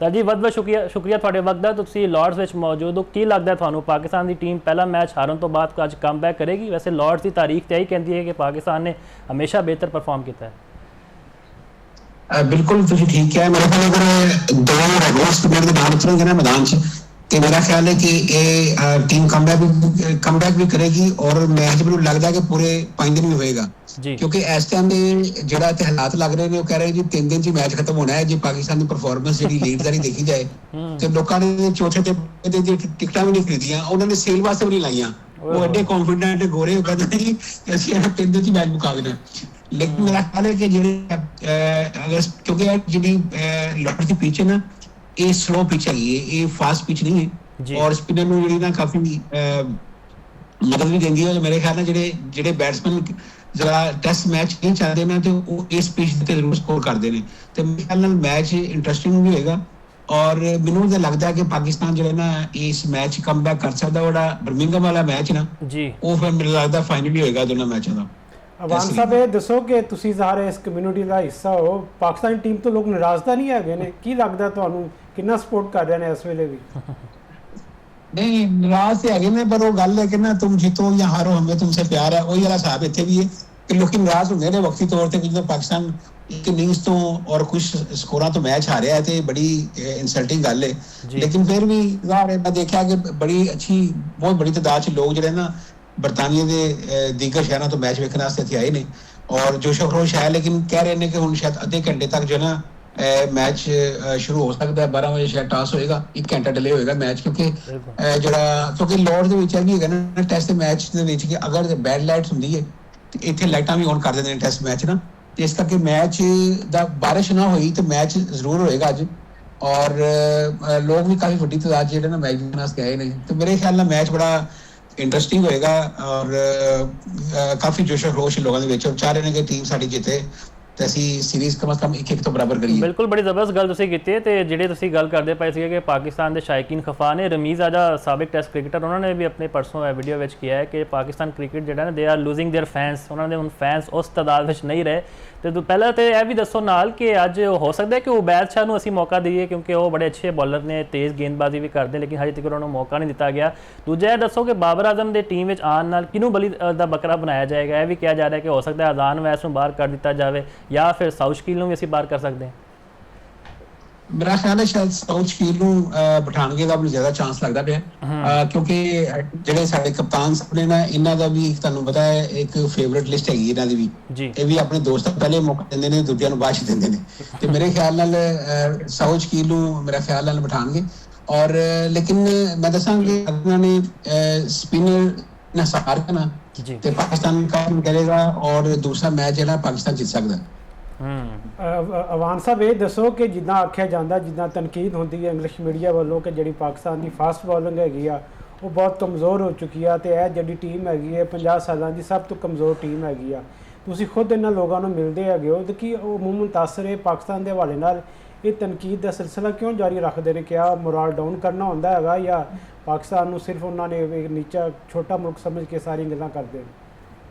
ਤਾਂ ਜੀ ਬਹੁਤ ਬਹੁਤ ਸ਼ੁਕਰੀਆ ਤੁਹਾਡੇ ਵਕਤ ਦਾ। ਤੁਸੀਂ ਲਾਰਡਸ ਵਿੱਚ ਮੌਜੂਦ ਹੋ। ਕੀ ਲੱਗਦਾ ਤੁਹਾਨੂੰ ਪਾਕਿਸਤਾਨ ਦੀ ਟੀਮ ਪਹਿਲਾ ਮੈਚ ਹਾਰਨ ਤੋਂ ਬਾਅਦ ਅੱਜ ਕਮਬੈਕ ਕਰੇਗੀ? ਵੈਸੇ ਲਾਰਡਸ ਦੀ ਤਾਰੀਖ ਤੇ ਇਹੀ ਕਹਿੰਦੀ ਹੈ ਕਿ ਪਾਕਿਸਤਾਨ ਨੇ ਹਮੇਸ਼ਾ ਬਿਹਤਰ ਪਰਫਾਰਮ ਕੀਤਾ ਹੈ। बिल्कुल तुझे ठीक किया है। मेरे ख्याल अगर दो रेगुलर प्लेयर के नाम उतरेंगे ना मैदान से तो मेरा ख्याल है कि ये टीम कमबैक भी करेगी और मैच भी लगता है कि पूरे 5 दिन में होएगा क्योंकि इस टाइम के जो हालात लग रहे हैं वो कह रहे हैं जी 3 दिन च मैच खत्म होना है जी। पाकिस्तान की परफॉर्मेंस जी लीडदारी देखी जाए तो लोगों ने चौथे टिकट भी नहीं खरीदियां, उन्होंने सेल वास्ते भी नहीं लाइया। वो एडे कॉन्फिडेंट गोरे कहते जी असं 3 दिन च मैच मुका देना। लेकिन मेरा ख्याल है कि अगर क्योंकि जी लॉर्ड्स की पिच है ना ये स्लो पिच है, ये फास्ट पिच नहीं है और स्पिनर ਨੂੰ ਜਿਹੜੀ ਨਾ ਕਾਫੀ ਮਦਦ ਵੀ ਦਿੰਦੀ ਹੈ। ਮੇਰੇ ਖਿਆਲ ਨਾਲ ਜਿਹੜੇ ਬੈਟਸਮੈਨ ਜਿਹੜਾ ਟੈਸਟ ਮੈਚ ਨਹੀਂ ਚਾਹਦੇ ਨੇ ਤੇ ਉਹ ਇਸ ਪਿਚ ਤੇ ਜ਼ਰੂਰ ਸਕੋਰ ਕਰਦੇ ਨੇ ਤੇ ਮੇਰੇ ਖਿਆਲ ਨਾਲ ਮੈਚ ਇੰਟਰਸਟਿੰਗ ਵੀ ਹੋਏਗਾ ਔਰ ਮੈਨੂੰ ਤਾਂ ਲੱਗਦਾ ਹੈ ਕਿ ਪਾਕਿਸਤਾਨ ਜਿਹੜਾ ਨਾ ਇਸ ਮੈਚ ਕਮਬੈਕ ਕਰ ਸਕਦਾ। ਉਹਦਾ ਬਰਮਿੰਗਮ ਵਾਲਾ ਮੈਚ ਨਾ ਜੀ ਉਹ ਫਿਰ ਮੈਨੂੰ ਲੱਗਦਾ ਫਾਈਨਲ ਹੀ ਹੋਏਗਾ ਦੋਨਾਂ ਮੈਚਾਂ ਦਾ। ਅਵਾਨ ਸਾਹਿਬ ਇਹ ਦੱਸੋ ਕਿ ਤੁਸੀਂ ਸਾਰੇ ਇਸ ਕਮਿਊਨਿਟੀ ਦਾ ਹਿੱਸਾ ਹੋ, ਪਾਕਿਸਤਾਨੀ ਟੀਮ ਤੋਂ ਲੋਕ ਨਾਰਾਜ਼ ਤਾਂ ਨਹੀਂ ਹੈਗੇ ਨੇ? ਕੀ ਲੱਗਦਾ ਤੁਹਾਨੂੰ ਕਿੰਨਾ ਸਪੋਰਟ ਕਰ ਰਹੇ ਨੇ ਇਸ ਵੇਲੇ ਵੀ? नहीं नाराज से है ने पर वो गल है कि ना तुम जीतो या हारो हमें तुमसे प्यार है। वही वाला हिसाब इतने भी है कि लोग नाराज होंगे ने वक्ती तौर पर जो पाकिस्तान एक इनिंग्स तो और कुछ स्कोर तो मैच हारिया है तो बड़ी इंसल्टिंग गल है। लेकिन फिर भी मैं देखा कि बड़ी अच्छी बहुत बड़ी तादाद से लोग जो ना बरतानिया के दीगर शहरों तो मैच वेखने इतने आए ने और जोश खरोश है। लेकिन कह रहे हैं कि हुण शायद अद्धे घंटे तक जो ना मैच शुरू हो सकता है। 12 बजे शायद टॉस होएगा, 1 घंटा डिले होएगा मैच क्योंकि क्योंकि लॉर्ड्स ਦੇ ਵਿੱਚ ਹੈਗੀ ਨਾ ਟੈਸਟ ਮੈਚ ਦੇ ਵਿੱਚ ਕਿ ਅਗਰ ਬੈਡ ਲਾਈਟਸ ਹੁੰਦੀ ਹੈ ਤੇ ਇੱਥੇ ਲਾਈਟਾਂ ਵੀ ਔਨ ਕਰ ਦਿੰਦੇ ਨੇ ਟੈਸਟ ਮੈਚ ਨਾ ਤੇ ਇਸ ਕਰਕੇ ਮੈਚ ਦਾ ਬਾਰਿਸ਼ ਨਾ ਹੋਈ ਤੇ ਮੈਚ ਜ਼ਰੂਰ ਹੋਏਗਾ ਅੱਜ ਔਰ ਲੋਕ ਵੀ ਕਾਫੀ ਵੱਡੀ ਤਾਦਾਦ ਜਿਹੜੇ ਨਾ ਮੈਚ ਦੇਖਣ ਵਾਸਤੇ ਆਏ ਨੇ ਤੇ ਮੇਰੇ ਖਿਆਲ ਨਾਲ ਮੈਚ ਬੜਾ ਇੰਟਰਸਟਿੰਗ ਹੋਏਗਾ ਔਰ ਕਾਫੀ ਜੋਸ਼ ਖਰੋਸ਼ ਲੋਕਾਂ ਦੇ ਵਿੱਚ ਚਾਹ ਰਹੇ ਨੇ ਕਿ ਟੀਮ ਸਾਡੀ ਜਿੱਤੇ ਤੇ ਅਸੀਂ ਸੀਰੀਜ਼ ਕਮ ਸੇ ਕਮ 1-1 ਤੋਂ ਬਰਾਬਰ ਕਰੀਏ। ਬਿਲਕੁਲ ਬੜੀ ਜ਼ਬਰਦਸਤ ਗੱਲ ਤੁਸੀਂ ਕੀਤੀ ਹੈ। ਤੇ ਜਿਹੜੇ ਤੁਸੀਂ ਗੱਲ ਕਰਦੇ ਪਏ ਸੀਗੇ ਕਿ ਪਾਕਿਸਤਾਨ ਦੇ ਸ਼ਾਇਕੀਨ ਖਫਾ ਨੇ ਰਮੀਜ਼ ਆਜਾ ਸਾਬਿਕ ਟੈਸਟ ਕ੍ਰਿਕਟਰ ਉਹਨਾਂ ਨੇ ਵੀ ਆਪਣੇ ਪਰਸੋਂ ਵੀਡੀਓ ਵਿੱਚ ਕਿਹਾ ਹੈ ਕਿ ਪਾਕਿਸਤਾਨ ਕ੍ਰਿਕਟ ਜਿਹੜਾ ਨਾ they are losing there fans. ਉਹਨਾਂ ਦੇ ਹੁਣ ਫੈਨਸ ਉਸ ਤਾਦਾਦ ਵਿੱਚ ਨਹੀਂ ਰਹੇ। ਤੇ ਪਹਿਲਾਂ ਤੇ ਇਹ ਵੀ ਦੱਸੋ ਨਾਲ ਕਿ ਅੱਜ ਹੋ ਸਕਦਾ ਕਿ ਉਬੈਦ ਸ਼ਾਹ ਨੂੰ ਅਸੀਂ ਮੌਕਾ ਦਈਏ ਕਿਉਂਕਿ ਉਹ ਬੜੇ ਅੱਛੇ ਬੋਲਰ ਨੇ, ਤੇਜ਼ ਗੇਂਦਬਾਜ਼ੀ ਵੀ ਕਰਦੇ ਲੇਕਿਨ ਹਜੇ ਤੱਕ ਉਹਨਾਂ ਨੂੰ ਮੌਕਾ ਨਹੀਂ ਦਿੱਤਾ ਗਿਆ। ਦੂਜਾ ਇਹ ਦੱਸੋ ਕਿ ਬਾਬਰ ਆਜ਼ਮ ਦੇ ਟੀਮ ਵਿੱਚ ਆਉਣ ਨਾਲ ਕਿਹਨੂੰ ਬਲੀ ਦਾ ਬੱਕਰਾ ਬਣਾਇਆ ਜਾਏਗਾ? ਇਹ ਵੀ ਕਿਹਾ ਜਾ ਰਿਹਾ ਕਿ ਹੋ ਸਕਦਾ ਅਜ਼ਾਨ ਵੈਸ ਨੂੰ ਬਾਹਰ ਕਰ ਦਿੱਤਾ ਜਾਵੇ ਜਾਂ ਫਿਰ ਸਾਊਥ ਸ਼ਕੀਲ ਨੂੰ ਵੀ ਅਸੀਂ ਬਾਹਰ ਕਰ ਸਕਦੇ ਹਾਂ। मेरा ख्याल है शायद साउथ शकील ਨੂੰ ਬਿਠਾਣਗੇ ਦਾ ਮੈਨੂੰ ਜ਼ਿਆਦਾ ਚਾਂਸ ਲੱਗਦਾ ਪਿਆ ਕਿਉਂਕਿ ਜਿਹੜੇ ਸਾਡੇ ਕਪਤਾਨ ਨੇ ਨਾ ਇਹਨਾਂ ਦਾ ਵੀ ਤੁਹਾਨੂੰ ਪਤਾ ਹੈ ਇੱਕ ਫੇਵਰਿਟ ਲਿਸਟ ਹੈਗੀ ਇਹਨਾਂ ਦੀ ਵੀ। ਇਹ ਵੀ ਆਪਣੇ ਦੋਸਤਾਂ ਪਹਿਲੇ ਮੌਕਾ ਦਿੰਦੇ ਨੇ ਦੂਜਿਆਂ ਨੂੰ ਬਾਅਦ ਦਿੰਦੇ ਨੇ ਤੇ ਮੇਰੇ ਖਿਆਲ ਨਾਲ ਸਾਊਥ ਸ਼ਕੀਲ ਨੂੰ ਮੇਰਾ ਖਿਆਲ ਨਾਲ ਬਿਠਾਣਗੇ ਔਰ ਲੇਕਿਨ ਮੈਂ ਦੱਸਾਂਗੇ ਉਹਨਾਂ ਨੇ ਸਪਿਨਰ ਨਸਾਰ ਕਰਨਾ ਤੇ ਪਾਕਿਸਤਾਨ ਕੰਮ ਕਰੇਗਾ ਔਰ ਦੂਸਰਾ ਮੈਚ ਜਿਹੜਾ ਪਾਕਿਸਤਾਨ ਜਿੱਤ ਸਕਦਾ। ਅਵਾਨ ਸਾਹਿਬ ਇਹ ਦੱਸੋ ਕਿ ਜਿੱਦਾਂ ਆਖਿਆ ਜਾਂਦਾ ਜਿੱਦਾਂ ਤਨਕੀਦ ਹੁੰਦੀ ਹੈ ਇੰਗਲਿਸ਼ ਮੀਡੀਆ ਵੱਲੋਂ ਕਿ ਜਿਹੜੀ ਪਾਕਿਸਤਾਨ ਦੀ ਫਾਸਟ ਬੋਲਿੰਗ ਹੈਗੀ ਆ ਉਹ ਬਹੁਤ ਕਮਜ਼ੋਰ ਹੋ ਚੁੱਕੀ ਆ ਤੇ ਇਹ ਜਿਹੜੀ ਟੀਮ ਹੈਗੀ ਹੈ 50 ਸਾਲਾਂ ਦੀ ਸਭ ਤੋਂ ਕਮਜ਼ੋਰ ਟੀਮ ਹੈਗੀ ਆ। ਤੁਸੀਂ ਖੁਦ ਇਹਨਾਂ ਲੋਕਾਂ ਨੂੰ ਮਿਲਦੇ ਹੈਗੇ ਹੋ ਤੇ ਕੀ ਉਹ ਮੁਤਾਸਰ ਹੈ ਪਾਕਿਸਤਾਨ ਦੇ ਹਵਾਲੇ ਨਾਲ ਇਹ ਤਨਕੀਦ ਦਾ ਸਿਲਸਿਲਾ ਕਿਉਂ ਜਾਰੀ ਰੱਖਦੇ ਨੇ? ਕਿ ਆ ਮੋਰਲ ਡਾਊਨ ਕਰਨਾ ਹੁੰਦਾ ਹੈਗਾ ਜਾਂ ਪਾਕਿਸਤਾਨ ਨੂੰ ਸਿਰਫ ਉਹਨਾਂ ਨੇ ਇੱਕ ਨੀਚਾ ਛੋਟਾ ਮੁਲਕ ਸਮਝ ਕੇ ਸਾਰੀਆਂ ਗੱਲਾਂ ਕਰਦੇ ਨੇ?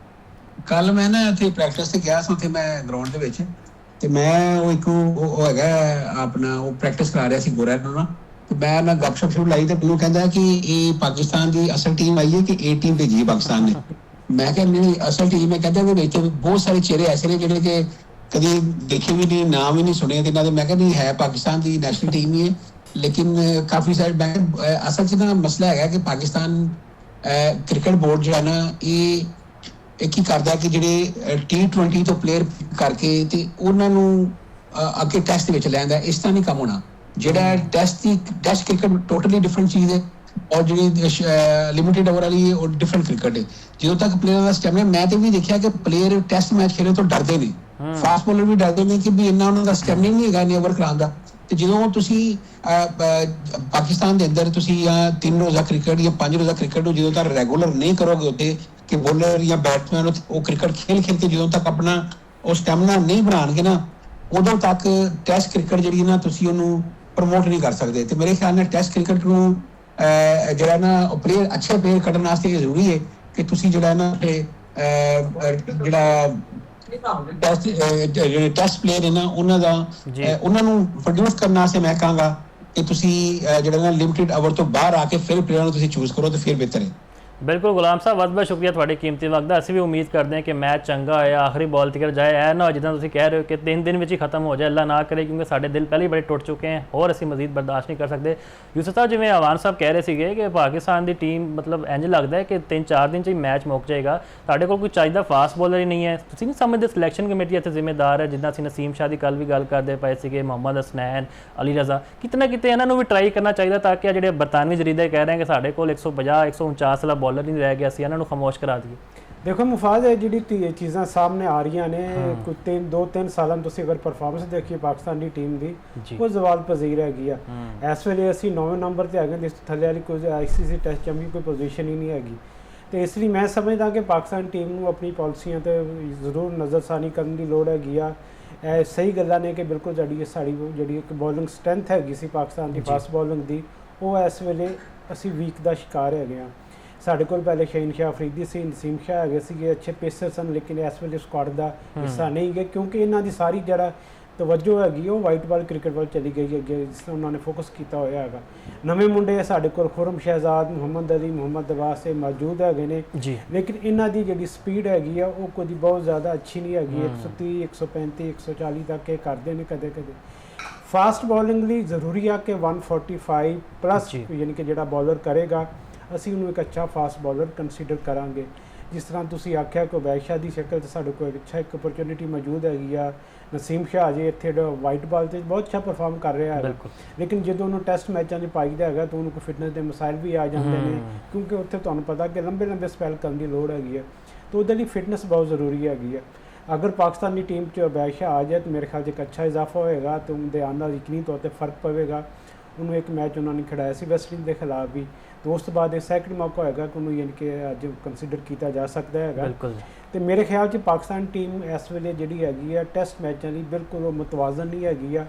ਕੱਲ ਮੈਂ ਨਾ ਇੱਥੇ ਪ੍ਰੈਕਟਿਸ ਤੇ ਗਿਆ ਸੀ ਉੱਥੇ ਮੈਂ ਗਰਾਊਂਡ ਦੇ ਵਿੱਚ ਤੇ ਮੈਂ ਉਹ ਇੱਕ ਉਹ ਹੈਗਾ ਆਪਣਾ ਉਹ ਪ੍ਰੈਕਟਿਸ ਕਰਾ ਰਿਹਾ ਸੀ ਗੋਰਾ ਨੂੰ ਨਾ ਤੇ ਮੈਂ ਨਾ ਗੱਪਸ਼ਪ ਸ਼ੁਰੂ ਲਾਈ ਤੇ ਮੈਨੂੰ ਕਹਿੰਦਾ ਕਿ ਇਹ ਪਾਕਿਸਤਾਨ ਦੀ ਅਸਲ ਟੀਮ ਆਈ ਹੈ ਕਿ ਇਹ ਟੀਮ ਭੇਜੀ ਹੈ ਪਾਕਿਸਤਾਨ ਨੇ। ਮੈਂ ਕਿਹਾ ਨਹੀਂ ਅਸਲ ਟੀਮ ਹੈ। ਕਹਿੰਦਾ ਵੀ ਵਿੱਚ ਬਹੁਤ ਸਾਰੇ ਚਿਹਰੇ ਐਸੇ ਨੇ ਜਿਹੜੇ ਕਿ ਕਦੀ ਦੇਖੇ ਵੀ ਨਹੀਂ, ਨਾਮ ਵੀ ਨਹੀਂ ਸੁਣੇ ਤੇ ਇਹਨਾਂ ਦੇ। ਮੈਂ ਕਿਹਾ ਨਹੀਂ ਹੈ ਪਾਕਿਸਤਾਨ ਦੀ ਨੈਸ਼ਨਲ ਟੀਮ ਹੀ ਹੈ ਲੇਕਿਨ ਕਾਫੀ ਸਾਰੇ ਅਸਲ 'ਚ ਨਾ ਮਸਲਾ ਹੈਗਾ ਕਿ ਪਾਕਿਸਤਾਨ ਕ੍ਰਿਕਟ ਬੋਰਡ ਜਿਹੜਾ ਨਾ ਇਹ ਕੀ ਕਰਦਾ ਕਿ ਜਿਹੜੇ T20 ਤੋਂ ਪਲੇਅਰ ਕਰਕੇ ਤੇ ਉਹਨਾਂ ਨੂੰ ਅੱਗੇ ਟੈਸਟ ਵਿੱਚ ਲੈਂਦਾ। ਇਸ ਤਰ੍ਹਾਂ ਨਹੀਂ ਕੰਮ ਹੋਣਾ। ਜਿਹੜਾ ਟੈਸਟ ਕ੍ਰਿਕਟ ਟੋਟਲੀ ਡਿਫਰੈਂਟ ਚੀਜ਼ ਹੈ ਔਰ ਜਿਹੜੀ ਲਿਮਿਟਿਡ ਓਵਰ ਵਾਲੀ ਉਹ ਡਿਫਰੈਂਟ ਕ੍ਰਿਕਟ ਹੈ। ਜਦੋਂ ਤੱਕ ਪਲੇਅਰ ਦਾ ਸਟੈਮਿਨਾ ਮੈਂ ਤੇ ਵੀ ਦੇਖਿਆ ਕਿ ਪਲੇਅਰ ਟੈਸਟ ਮੈਚ ਖੇਡਣ ਤੋਂ ਡਰਦੇ ਨੇ, ਫਾਸਟ ਬੋਲਰ ਵੀ ਡਰਦੇ ਨੇ ਕਿ ਵੀ ਇੰਨਾ ਉਹਨਾਂ ਦਾ ਸਟੈਮਿਨਾ ਨਹੀਂ ਹੈਗਾ ਇੰਨੇ ਓਵਰ ਖਿਲਾਉਣ ਦਾ। ਤੇ ਜਦੋਂ ਤੁਸੀਂ ਪਾਕਿਸਤਾਨ ਦੇ ਅੰਦਰ ਤੁਸੀਂ 3 ਰੋਜ਼ਾ ਕ੍ਰਿਕਟ ਜਾਂ 5 ਰੋਜ਼ਾ ਕ੍ਰਿਕਟ ਨੂੰ ਜਦੋਂ ਤੱਕ ਰੈਗੂਲਰ ਨਹੀਂ ਕਰੋਗੇ ਉੱਤੇ ਕਿ ਬੋਲਰ ਜਾਂ ਬੈਟਸਮੈਨ ਉਹ ਕ੍ਰਿਕਟ ਖੇਲ ਕੇ ਜਦੋਂ ਤੱਕ ਆਪਣਾ ਉਹ ਸਟੈਮਿਨਾ ਨਹੀਂ ਬਣਾਉਣਗੇ ਨਾ ਉਦੋਂ ਤੱਕ ਟੈਸਟ ਕ੍ਰਿਕਟ ਜਿਹੜੀ ਨਾ ਤੁਸੀਂ ਉਹਨੂੰ ਪ੍ਰਮੋਟ ਨਹੀਂ ਕਰ ਸਕਦੇ। ਤੇ ਮੇਰੇ ਖਿਆਲ ਨਾਲ ਟੈਸਟ ਕ੍ਰਿਕਟ ਨੂੰ ਜਿਹੜਾ ਨਾ ਪਲੇਅਰ ਅੱਛੇ ਪਲੇਅਰ ਕੱਢਣ ਵਾਸਤੇ ਇਹ ਜ਼ਰੂਰੀ ਹੈ ਕਿ ਤੁਸੀਂ ਜਿਹੜਾ ਨਾ ਜਿਹੜਾ ਟੈਸਟ ਪਲੇਅਰ ਹੈ ਨਾ ਉਹਨਾਂ ਦਾ ਉਹਨਾਂ ਨੂੰ ਪ੍ਰੋਡਿਊਸ ਕਰਨ ਵਾਸਤੇ ਮੈਂ ਕਹਾਂਗਾ ਕਿ ਤੁਸੀਂ ਜਿਹੜਾ ਨਾ ਲਿਮਿਟਿਡ ਆਵਰ ਤੋਂ ਬਾਹਰ ਆ ਕੇ ਫਿਰ ਪਲੇਅਰਾਂ ਨੂੰ ਤੁਸੀਂ ਚੂਜ਼ ਕਰੋ ਤੇ ਫਿਰ ਬਿਹਤਰ ਹੈ। ਬਿਲਕੁਲ ਗੁਲਾਮ ਸਾਹਿਬ, ਬਹੁਤ ਬਹੁਤ ਸ਼ੁਕਰੀਆ ਤੁਹਾਡੇ ਕੀਮਤੀ ਵਕਤ ਦਾ। ਅਸੀਂ ਵੀ ਉਮੀਦ ਕਰਦੇ ਹਾਂ ਕਿ ਮੈਚ ਚੰਗਾ ਹੋਇਆ, ਆਖਰੀ ਬਾਲ ਤੱਕ ਜਾਏ, ਐ ਨਾ ਜਿੱਦਾਂ ਤੁਸੀਂ ਕਹਿ ਰਹੇ ਹੋ ਕਿ 3 ਦਿਨ ਵਿੱਚ ਹੀ ਖਤਮ ਹੋ ਜਾਏ, ਅੱਲਾ ਨਾ ਕਰੇ, ਕਿਉਂਕਿ ਸਾਡੇ ਦਿਲ ਪਹਿਲੇ ਹੀ ਬੜੇ ਟੁੱਟ ਚੁੱਕੇ हैं ਹੋਰ ਅਸੀਂ ਮਜ਼ੀਦ ਬਰਦਾਸ਼ਤ ਨਹੀਂ ਕਰ ਸਕਦੇ। ਯੂਸਫ ਸਾਹਿਬ, ਜਿਵੇਂ ਅਵਾਨ ਸਾਹਿਬ ਕਹਿ ਰਹੇ ਸੀਗੇ ਕਿ ਪਾਕਿਸਤਾਨ ਦੀ ਟੀਮ ਮਤਲਬ ਇੰਜ ਲੱਗਦਾ ਹੈ ਕਿ 3-4 ਦਿਨ 'ਚ ਹੀ ਮੈਚ ਮੁੱਕ ਜਾਏਗਾ, ਤੁਹਾਡੇ ਕੋਲ ਕੋਈ ਚਾਹੀਦਾ ਫਾਸਟ ਬੋਲਰ ਹੀ ਨਹੀਂ ਹੈ। ਤੁਸੀਂ ਨਹੀਂ ਸਮਝਦੇ ਸਿਲੈਕਸ਼ਨ ਕਮੇਟੀ ਇੱਥੇ ਜ਼ਿੰਮੇਦਾਰ ਹੈ? ਜਿੱਦਾਂ ਅਸੀਂ ਨਸੀਮ ਸ਼ਾਹ ਦੀ ਕੱਲ ਵੀ ਗੱਲ ਕਰਦੇ ਪਏ ਸੀਗੇ, ਮੁਹੰਮਦ ਹਸਨੈਨ, ਅਲੀ ਰਜ਼ਾ, ਕਿਤੇ ਨਾ ਕਿਤੇ ਇਹਨਾਂ ਨੂੰ ਵੀ ਟਰਾਈ ਕਰਨਾ ਚਾਹੀਦਾ ਤਾਂ ਕਿ ਜਿਹੜੇ ਬਰਤਾਨਵੀ ਜਰੀਦੇ ਕਹਿ ਰਹੇ ਕਿ ਸਾਡੇ ਕੋਲ 150-149 ਵਾਲਾ ਬੋਲਰ ਨਹੀਂ ਰਹਿ ਗਿਆ, ਅਸੀਂ ਇਹਨਾਂ ਨੂੰ ਖਾਮੋਸ਼ ਕਰਾ ਦਈਏ। ਦੇਖੋ ਮੁਫਾਜ਼, ਇਹ ਜਿਹੜੀ ਚੀਜ਼ਾਂ ਸਾਹਮਣੇ ਆ ਰਹੀਆਂ ਨੇ, ਕੋਈ 2-3 ਸਾਲਾਂ ਤੁਸੀਂ ਅਗਰ ਪਰਫਾਰਮੈਂਸ ਦੇਖੀਏ ਪਾਕਿਸਤਾਨ ਦੀ ਟੀਮ ਦੀ, ਉਹ ਜ਼ਵਾਲ ਪਜ਼ੀਰ ਹੈਗੀ ਆ। ਇਸ ਵੇਲੇ ਅਸੀਂ 9ਵੇਂ ਨੰਬਰ ਤੇ ਹੈਗੇ, ਇਸ ਤੋਂ ਥੱਲੇ ਵਾਲੀ ਕੋਈ ICC ਟੈਸਟ ਚੰਗੀ ਕੋਈ ਪੋਜੀਸ਼ਨ ਹੀ ਨਹੀਂ ਹੈਗੀ। ਤੇ ਇਸ ਲਈ ਮੈਂ ਸਮਝਦਾ ਕਿ ਪਾਕਿਸਤਾਨ ਟੀਮ ਨੂੰ ਆਪਣੀ ਪਾਲਿਸੀਆਂ ਤੇ ਜ਼ਰੂਰ ਨਜ਼ਰਸਾਨੀ ਕਰਨ ਦੀ ਲੋੜ ਹੈਗੀ ਆ। ਇਹ ਸਹੀ ਗੱਲਾਂ ਨੇ ਕਿ ਬਿਲਕੁਲ ਸਾਡੀ ਜਿਹੜੀ ਇੱਕ ਬੋਲਿੰਗ ਸਟਰੈਂਥ ਹੈਗੀ ਸੀ ਪਾਕਿਸਤਾਨ ਦੀ ਫਾਸਟ ਬੋਲਿੰਗ ਦੀ, ਉਹ ਇਸ ਵੇਲੇ ਅਸੀਂ ਵੀਕ ਦਾ ਸ਼ਿਕਾਰ ਹੈਗੇ ਆ। ਸਾਡੇ ਕੋਲ ਪਹਿਲੇ ਸ਼ਹੀਨ ਸ਼ਾਹ ਅਫਰੀਦੀ ਸੀ, ਨਸੀਮ ਸ਼ਾਹ ਹੈਗੇ ਸੀਗੇ, ਅੱਛੇ ਪੇਸਰ ਸਨ, ਲੇਕਿਨ ਇਸ ਵੇਲੇ ਸਕਾਡ ਦਾ ਹਿੱਸਾ ਨਹੀਂ ਗਏ ਕਿਉਂਕਿ ਇਹਨਾਂ ਦੀ ਸਾਰੀ ਜਿਹੜਾ ਤਵੱਜੋ ਹੈਗੀ ਉਹ ਵਾਈਟ ਬਾਲ ਕ੍ਰਿਕਟ ਵੱਲ ਚਲੀ ਗਈ ਅੱਗੇ, ਜਿਸ ਤਰ੍ਹਾਂ ਉਹਨਾਂ ਨੇ ਫੋਕਸ ਕੀਤਾ ਹੋਇਆ ਹੈਗਾ। ਨਵੇਂ ਮੁੰਡੇ ਸਾਡੇ ਕੋਲ ਖੁਰਮ ਸ਼ਹਿਜ਼ਾਦ, ਮੁਹੰਮਦ ਅਲੀ, ਮੁਹੰਮਦ ਦਵਾਸ ਮੌਜੂਦ ਹੈਗੇ ਨੇ ਜੀ, ਲੇਕਿਨ ਇਹਨਾਂ ਦੀ ਜਿਹੜੀ ਸਪੀਡ ਹੈਗੀ ਆ ਉਹ ਕੋਈ ਬਹੁਤ ਜ਼ਿਆਦਾ ਅੱਛੀ ਨਹੀਂ ਹੈਗੀ। 130, 135, 140 ਤੱਕ ਇਹ ਕਰਦੇ ਨੇ ਕਦੇ ਕਦੇ। ਫਾਸਟ ਬੋਲਿੰਗ ਲਈ ਜ਼ਰੂਰੀ ਆ ਕਿ 145 ਪਲੱਸ ਯਾਨੀ ਕਿ ਜਿਹੜਾ ਬੋਲਰ ਕਰੇਗਾ ਅਸੀਂ ਉਹਨੂੰ ਇੱਕ ਅੱਛਾ ਫਾਸਟ ਬੋਲਰ ਕੰਸੀਡਰ ਕਰਾਂਗੇ। ਜਿਸ ਤਰ੍ਹਾਂ ਤੁਸੀਂ ਆਖਿਆ ਕਿ ਉਬੈਦ ਸ਼ਾਹ ਦੀ ਸ਼ਕਲ 'ਤੇ ਸਾਡੇ ਕੋਲ ਇੱਕ ਅਪਰਚੁਨਿਟੀ ਮੌਜੂਦ ਹੈਗੀ ਆ। ਨਸੀਮ ਸ਼ਾਹ ਅਜੇ ਇੱਥੇ ਵਾਈਟ ਬਾਲ 'ਤੇ ਬਹੁਤ ਅੱਛਾ ਪਰਫਾਰਮ ਕਰ ਰਿਹਾ ਹੈ, ਲੇਕਿਨ ਜਦੋਂ ਉਹਨੂੰ ਟੈਸਟ ਮੈਚਾਂ 'ਚ ਪਾਈਦਾ ਹੈਗਾ ਤਾਂ ਉਹਨੂੰ ਕੋਈ ਫਿਟਨੈਸ ਦੇ ਮਸਾਇਲ ਵੀ ਆ ਜਾਂਦੇ ਨੇ, ਕਿਉਂਕਿ ਉੱਥੇ ਤੁਹਾਨੂੰ ਪਤਾ ਕਿ ਲੰਬੇ ਸਪੈਲ ਕਰਨ ਦੀ ਲੋੜ ਹੈਗੀ ਹੈ, ਤਾਂ ਉਹਦੇ ਲਈ ਫਿਟਨੈਸ ਬਹੁਤ ਜ਼ਰੂਰੀ ਹੈਗੀ ਹੈ। ਅਗਰ ਪਾਕਿਸਤਾਨ ਦੀ ਟੀਮ 'ਚ ਉਬੈਦ ਸ਼ਾਹ ਆ ਜਾਏ ਤਾਂ ਮੇਰੇ ਖਿਆਲ 'ਚ ਇੱਕ ਅੱਛਾ ਇਜ਼ਾਫਾ ਹੋਏਗਾ ਤੇ ਉਹਦੇ ਆਉਣ ਨਾਲ ਯਕੀਨੀ ਤੌਰ 'ਤੇ ਫਰਕ ਪਵੇਗਾ। ਉਹਨੂੰ ਇੱਕ ਮੈਚ ਉਹਨਾਂ ਨੇ ਖਿਡਾਇਆ ਸੀ ਵੈਸਟ ਇੰਡੀਜ਼ ਦੇ ਖਿਲਾਫ ਵੀ, तो उस तो बाद सैकंड मौका होएगा कि उन्होंने यानी कि अज कंसीडर किया जा सकता है। बिल्कुल। तो मेरे ख्याल से पाकिस्तान टीम इस वेले जिहड़ी हैगी है टैस्ट मैचों की बिल्कुल मुतवाजन नहीं हैगी है।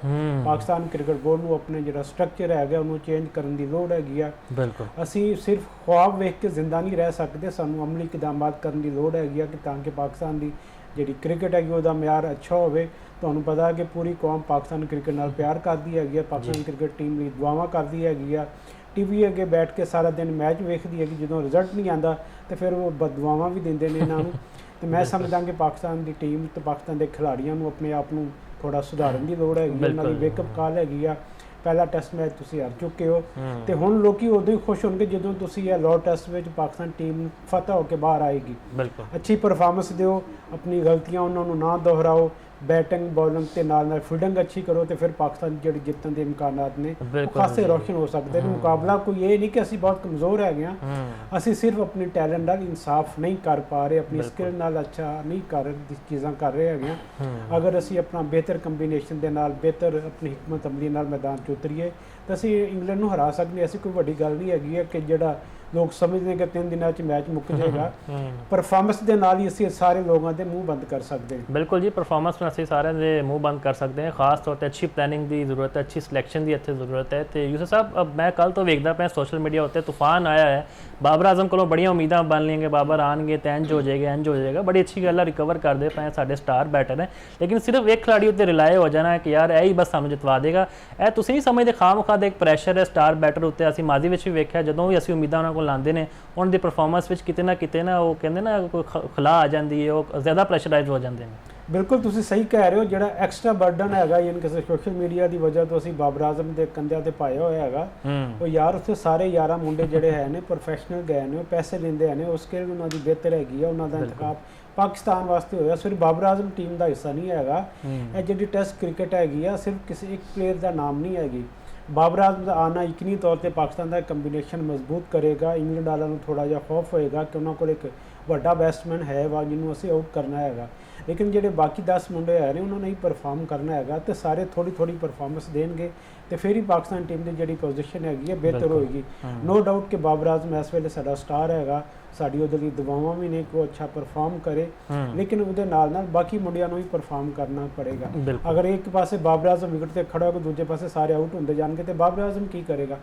पाकिस्तान क्रिकेट बोर्ड को अपने जिहड़ा स्ट्रक्चर है उन्होंने चेंज करने की लोड़ हैगी है। बिल्कुल। असी सिर्फ ख्वाब वेख के जिंदा नहीं रह सकते, सानू अमली इकदामात करने की लोड़ हैगी है कि ताकि पाकिस्तान की जिहड़ी क्रिकेट हैगी उहदा म्यार अच्छा होवे। तुहानू पता है कि पूरी कौम पाकिस्तान क्रिकेट नाल प्यार करती है, पाकिस्तान क्रिकेट टीम लई दुआवां करती है। टीवी अगे बैठ के सारा दिन मैच वेखती है कि जो रिजल्ट नहीं आता तो फिर वो बददुआवां भी देंदे ने इन्हां नूं। तो मैं समझदा कि पाकिस्तान की टीम तो पाकिस्तान के खिलाड़ियों को अपने आप को थोड़ा सुधारन की लोड़ हैगी। उन्हां दी वेकअप कॉल हैगी आ। पहला टैस्ट मैच तुसीं हार चुके हो तो हुण लोकी उदों ही खुश होणगे जदों तुसीं इह लॉर्ड टैस्ट में पाकिस्तान टीम फतह होकर बाहर आएगी। अच्छी परफॉर्मेंस दिओ, अपनी गलतियां उन्होंने ना दोहराओ, बैटिंग बॉलिंग के नाल फील्डिंग अच्छी करो तो फिर पाकिस्तान जी जितने के इम्कानात ने खासे रोशन हो सकते हैं। मुकाबला कोई ये नहीं कि असी बहुत कमज़ोर है, असी सिर्फ अपनी टैलेंट नाल इंसाफ नहीं कर पा रहे, अपनी स्किल नाल अच्छा नहीं कर चीज़ां कर रहे हैं। अगर असी अपना बेहतर कंबीनेशन के नाल बेहतर अपनी हिकमत अमली नाल मैदान च उतरीए तो असी इंग्लैंड को हरा सकते। ऐसी कोई वड्डी गल नहीं हैगी है कि जिहड़ा लोग समझते हैं कि 3 दिनों मैच मुक जाएगा। परफॉर्मेंस के नाल ही असी सारे लोगों के मुँह बंद कर सकते हैं। बिल्कुल जी, परफॉर्मेंस में असी सारे दे मुँह बंद कर सकते हैं। खास तौर पर अच्छी प्लैनिंग की जरूरत है, अच्छी सिलेक्शन की इतने जरूरत है। तो यूसुफ साहब, अब मैं कल तो वेखदा पाया सोशल मीडिया उत्ते तूफान आया है, बाबर आजम को बड़िया उम्मीदां बन लेंगे, बाबर आएंगे तो इंज हो जाएगा इंज हो जाएगा, बड़ी अच्छी गल है, रिकवर करते पाए साढ़े स्टार बैटर हैं। लेकिन सिर्फ एक खिलाड़ी उत्ते रिलाय हो जाना कि यार यही बस सानू जितवा देगा, यह तुसीं नहीं समझते खामखा एक प्रैशर है स्टार बैटर उत्ते। असीं माजी विच भी वेख्या जदों भी असीं उम्मीदां उन्हां कोल लांदे ने उन्हां दी परफॉर्मेंस विच किते ना वो कहंदे ना कोई खला आ जाती है, वो ज़्यादा प्रैशराइज हो जाते हैं। बिल्कुल तुसीं सही कह रहे हो। जिहड़ा एक्सट्रा बर्डन हैगा यानी कि सोशल मीडिया की वजह तो असीं बाबर आजम के कंधे ते पाया होया हैगा। वो यार उत्थे सारे 11 मुंडे जिहड़े है ने प्रोफैशनल गए ने, पैसे लेंदे हैं, उस स्किल उन्हां दी बेहतर हैगी है, उन्हां दा इंतखाब पाकिस्तान वास्ते होया। सिर्फ बाबर आजम टीम का हिस्सा नहीं हैगा। ये जिहड़ी टेस्ट क्रिकेट हैगी है सिर्फ किसी एक प्लेयर का नाम नहीं हैगी। बाबर आजम का आना यकीनी तौर पर पाकिस्तान का कंबीनेशन मजबूत करेगा। इंग्लैंड वालों को थोड़ा जिहा खौफ होएगा कि उन्होंने को एक वड्डा बैट्समैन है वा जिन्होंने असीं आउट करना हैगा। लेकिन जिहड़े बाकी 10 मुंडे है उन्होंने ही परफॉर्म करना हैगा तो सारे थोड़ी थोड़ी परफॉर्मेंस देंगे तो फिर ही पाकिस्तान टीम की जिहड़ी पोजीशन हैगी है बेहतर होएगी। नो डाउट कि बाबर आजम इस वेले साडा स्टार हैगा, साडी उहदे लई दुआवां भी ने कि अच्छा परफॉर्म करे, लेकिन उहदे नाल नाल बाकी मुंडियां नूं भी परफॉर्म करना पड़ेगा। अगर एक पासे बाबर आजम विकेट ते खड़ा होगा दूजे पासे सारे आउट होंदे जाणगे तो बाबर आजम की करेगा।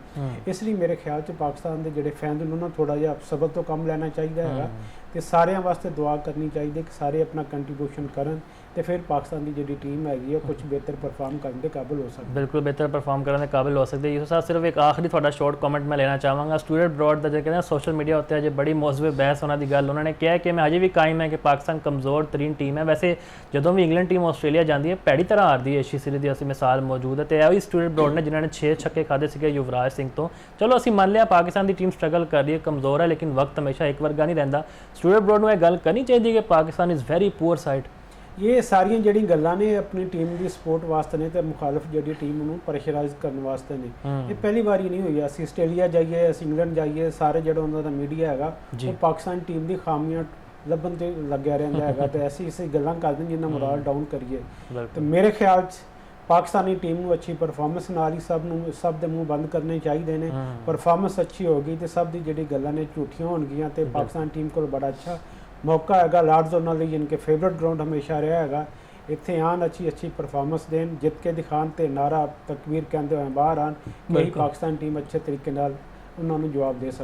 इसलिए मेरे ख्याल च पाकिस्तान के जिहड़े फैन उन्होंने थोड़ा जिहा सबर तो कम लेना चाहिए हैगा ते सारिਆਂ वास्ते दुआ करनी चाहिए कि सारे अपना कंट्रीब्यूशन करन ਤੇ ਫਿਰ ਪਾਕਿਸਤਾਨ ਦੀ ਜਿਹੜੀ ਟੀਮ ਹੈਗੀ ਹੈ ਕੁਝ ਬਿਹਤਰ ਪਰਫਾਰਮ ਕਰਨ ਦੇ ਕਾਬਿਲ ਹੋ ਸਕਦੀ ਹੈ। ਬਿਲਕੁਲ ਬਿਹਤਰ ਪਰਫਾਰਮ ਕਰਨ ਦੇ ਕਾਬਿਲ ਹੋ ਸਕਦੇ ਯੂਸਫ ਸਾਹਿਬ। ਸਿਰਫ ਇੱਕ ਆਖਰੀ ਤੁਹਾਡਾ ਸ਼ਾਰਟ ਕਮੈਂਟ ਮੈਂ ਲੈਣਾ ਚਾਹਾਂਗਾ। ਸਟੂਡੈਂਟ ਬਰੋਡ ਦਾ ਜਿਹੜਾ ਕਹਿੰਦਾ ਸੋਸ਼ਲ ਮੀਡੀਆ ਉੱਤੇ ਅਜੇ ਬੜੀ ਮੌਜ਼ੂਦ ਬਹਿਸ ਉਹਨਾਂ ਦੀ ਗੱਲ, ਉਹਨਾਂ ਨੇ ਕਿਹਾ ਕਿ ਮੈਂ ਅਜੇ ਵੀ ਕਾਇਮ ਹੈ ਕਿ ਪਾਕਿਸਤਾਨ ਕਮਜ਼ੋਰ ਤਰੀਨ ਟੀਮ ਹੈ। ਵੈਸੇ ਜਦੋਂ ਵੀ ਇੰਗਲੈਂਡ ਟੀਮ ਆਸਟ੍ਰੇਲੀਆ ਜਾਂਦੀ ਹੈ ਭੈੜੀ ਤਰ੍ਹਾਂ ਹਾਰਦੀ ਹੈ, ਏਸ਼ੀਆ ਸੀਰੀਜ਼ ਦੀ ਅਸੀਂ ਮਿਸਾਲ ਮੌਜੂਦ ਹੈ। ਤੇ ਇਹ ਵੀ ਸਟੂਡੈਂਟ ਬਰੋਡ ਨੇ ਜਿਨ੍ਹਾਂ ਨੇ 6 ਛੱਕੇ ਖਾਦੇ ਸੀਗੇ ਯੁਵਰਾਜ ਸਿੰਘ ਤੋਂ। ਚਲੋ ਅਸੀਂ ਮੰਨ ਲਿਆ ਪਾਕਿਸਤਾਨ ਦੀ ਟੀਮ ਸਟਰਗਲ ਕਰ ਰਹੀ ਹੈ, ਕਮਜ਼ੋਰ ਹੈ, ਲੇਕਿਨ ਵਕਤ ਹਮੇਸ਼ਾ ਇੱਕ ਵਰਗਾ ਨਹੀਂ ਰਹਿੰਦਾ। ਸਟੂਡੈਂਟ ਬਰੋਡ ਨੂੰ ਇਹ ਗੱਲ ਕਰਨੀ ਚਾਹੀਦੀ ਕਿ Pakistan is very poor side. ਇਹ ਸਾਰੀਆਂ ਜਿਹੜੀ ਗੱਲਾਂ ਨੇ ਆਪਣੀ ਟੀਮ ਦੀ ਸਪੋਰਟ ਵਾਸਤੇ ਨੇ ਤੇ ਮੁਖਾਲਫ ਜਿਹੜੀ ਟੀਮ ਨੂੰ ਪ੍ਰੈਸ਼ਰਾਈਜ਼ ਕਰਨ ਵਾਸਤੇ ਨੇ। ਇਹ ਪਹਿਲੀ ਵਾਰੀ ਨਹੀਂ ਹੋਈ। ਅਸੀਂ ਆਸਟ੍ਰੇਲੀਆ ਜਾਈਏ, ਅਸੀਂ ਇੰਗਲੈਂਡ ਜਾਈਏ, ਸਾਰੇ ਜਿਹੜਾ ਉਹਨਾਂ ਦਾ ਮੀਡੀਆ ਹੈਗਾ ਉਹ ਪਾਕਿਸਤਾਨ ਟੀਮ ਦੀ ਖਾਮੀਆਂ ਲੱਭਣ ਤੇ ਲੱਗਿਆ ਰਹਿੰਦਾ ਹੈਗਾ ਤੇ ਅਸੀਂ ਗੱਲਾਂ ਕਰਦੇ ਜਿੰਨਾ ਮੋਰਲ ਡਾਊਨ ਕਰੀਏ। ਤੇ ਮੇਰੇ ਖਿਆਲ 'ਚ ਪਾਕਿਸਤਾਨੀ ਟੀਮ ਨੂੰ ਅੱਛੀ ਪਰਫਾਰਮੈਂਸ ਨਾਲ ਹੀ ਸਭ ਦੇ ਮੂੰਹ ਬੰਦ ਕਰਨੇ ਚਾਹੀਦੇ ਨੇ। ਪਰਫਾਰਮੈਂਸ ਅੱਛੀ ਹੋਗੀ ਤੇ ਸਭ ਦੀ ਜਿਹੜੀ ਗੱਲਾਂ ਨੇ ਝੂਠੀਆਂ ਹੋਣਗੀਆਂ ਤੇ ਪਾਕਿਸਤਾਨ ਟੀਮ ਕੋਲ ਬੜਾ ਅੱਛਾ ਮੌਕਾ ਹੈਗਾ। ਲਾਰਡਸ ਉਹਨਾਂ ਲਈ ਜਿਨਕੇ ਫੇਵਰਟ ਗਰਾਊਂਡ ਹਮੇਸ਼ਾ ਰਿਹਾ ਹੈਗਾ। ਇੱਥੇ ਆਉਣ ਅੱਛੀ ਪਰਫਾਰਮੈਂਸ ਦੇਣ, ਜਿੱਤ ਕੇ ਦਿਖਾਣ ਤੇ ਨਾਰਾ ਤਕਬੀਰ ਕਹਿੰਦੇ ਹੋਏ ਬਾਹਰ ਆਉਣ। ਇਹੀ ਪਾਕਿਸਤਾਨ ਟੀਮ ਅੱਛੇ ਤਰੀਕੇ ਨਾਲ ਉਹਨਾਂ ਨੂੰ ਜਵਾਬ ਦੇ ਸਕਦੀ।